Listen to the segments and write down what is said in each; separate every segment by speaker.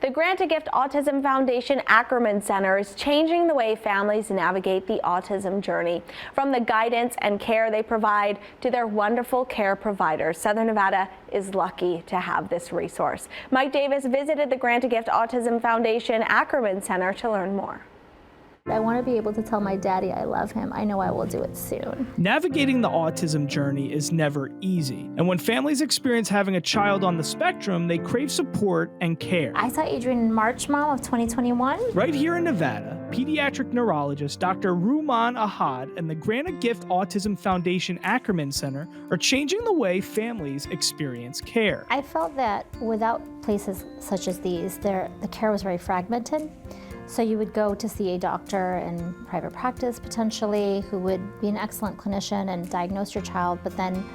Speaker 1: The Grant a Gift Autism Foundation Ackerman Center is changing the way families navigate the autism journey. From the guidance and care they provide to their wonderful care providers, Southern Nevada is lucky to have this resource. Mike Davis visited the Grant a Gift Autism Foundation Ackerman Center to learn more.
Speaker 2: I want to be able to tell my daddy I love him. I know I will do it soon.
Speaker 3: Navigating the autism journey is never easy. And when families experience having a child on the spectrum, they crave support and care.
Speaker 2: I saw Adrian in March, Mom, of 2021.
Speaker 3: Right here in Nevada, pediatric neurologist Dr. Ruman Ahad and the Grant a Gift Autism Foundation Ackerman Center are changing the way families experience care.
Speaker 2: I felt that without places such as these, the care was very fragmented. So you would go to see a doctor in private practice potentially who would be an excellent clinician and diagnose your child, but then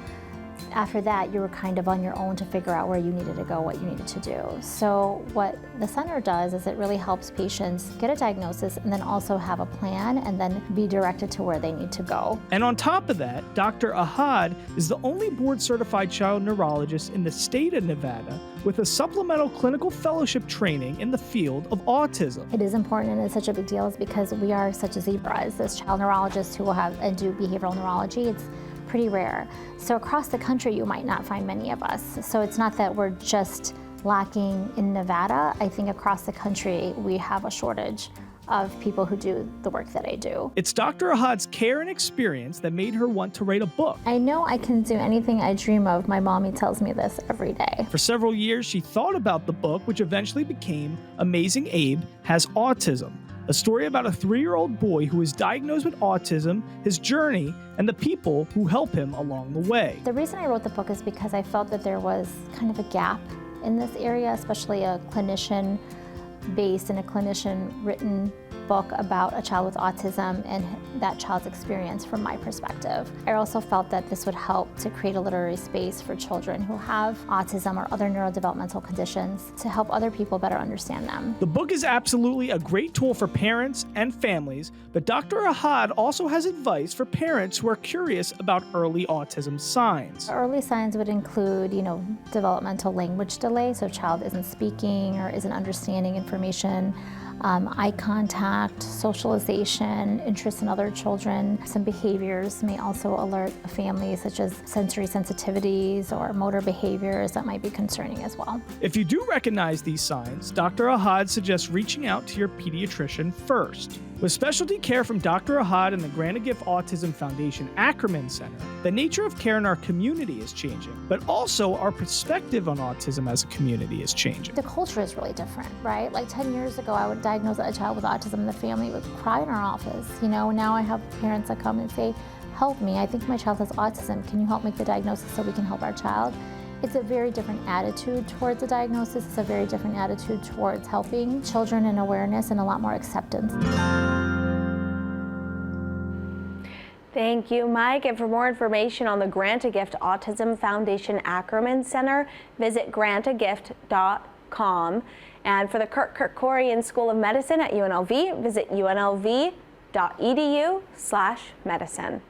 Speaker 2: after that you were kind of on your own to figure out where you needed to go, what you needed to do. So what the center does is it really helps patients get a diagnosis and then also have a plan and then be directed to where they need to go.
Speaker 3: And on top of that, Dr. Ahad is the only board-certified child neurologist in the state of Nevada with a supplemental clinical fellowship training in the field of autism.
Speaker 2: It is important and it's such a big deal is because we are such a zebra as this child neurologists who will have and do behavioral neurology. It's pretty rare. So across the country, you might not find many of us. So it's not that we're just lacking in Nevada. I think across the country, we have a shortage of people who do the work that I do.
Speaker 3: It's Dr. Ahad's care and experience that made her want to write a book.
Speaker 2: I know I can do anything I dream of. My mommy tells me this every day.
Speaker 3: For several years, she thought about the book, which eventually became Amazing Abe Has Autism, a story about a 3-year-old boy who is diagnosed with autism, his journey, and the people who help him along the way.
Speaker 2: The reason I wrote the book is because I felt that there was kind of a gap in this area, especially a clinician-based and a clinician-written book about a child with autism and that child's experience from my perspective. I also felt that this would help to create a literary space for children who have autism or other neurodevelopmental conditions to help other people better understand them.
Speaker 3: The book is absolutely a great tool for parents and families, but Dr. Ahad also has advice for parents who are curious about early autism signs.
Speaker 2: Early signs would include, developmental language delay, so a child isn't speaking or isn't understanding information. Eye contact, socialization, interest in other children. Some behaviors may also alert a family, such as sensory sensitivities or motor behaviors that might be concerning as well.
Speaker 3: If you do recognize these signs, Dr. Ahad suggests reaching out to your pediatrician first. With specialty care from Dr. Ahad and the Grant a Gift Autism Foundation Ackerman Center, the nature of care in our community is changing, but also our perspective on autism as a community is changing.
Speaker 2: The culture is really different, right? Like 10 years ago, I would diagnose a child with autism and the family would cry in our office. Now I have parents that come and say, help me, I think my child has autism. Can you help make the diagnosis so we can help our child? It's a very different attitude towards the diagnosis. It's a very different attitude towards helping children and awareness and a lot more acceptance.
Speaker 1: Thank you, Mike. And for more information on the Grant a Gift Autism Foundation Ackerman Center, visit grantagift.com. And for the Kirk Kerkorian School of Medicine at UNLV, visit unlv.edu/medicine.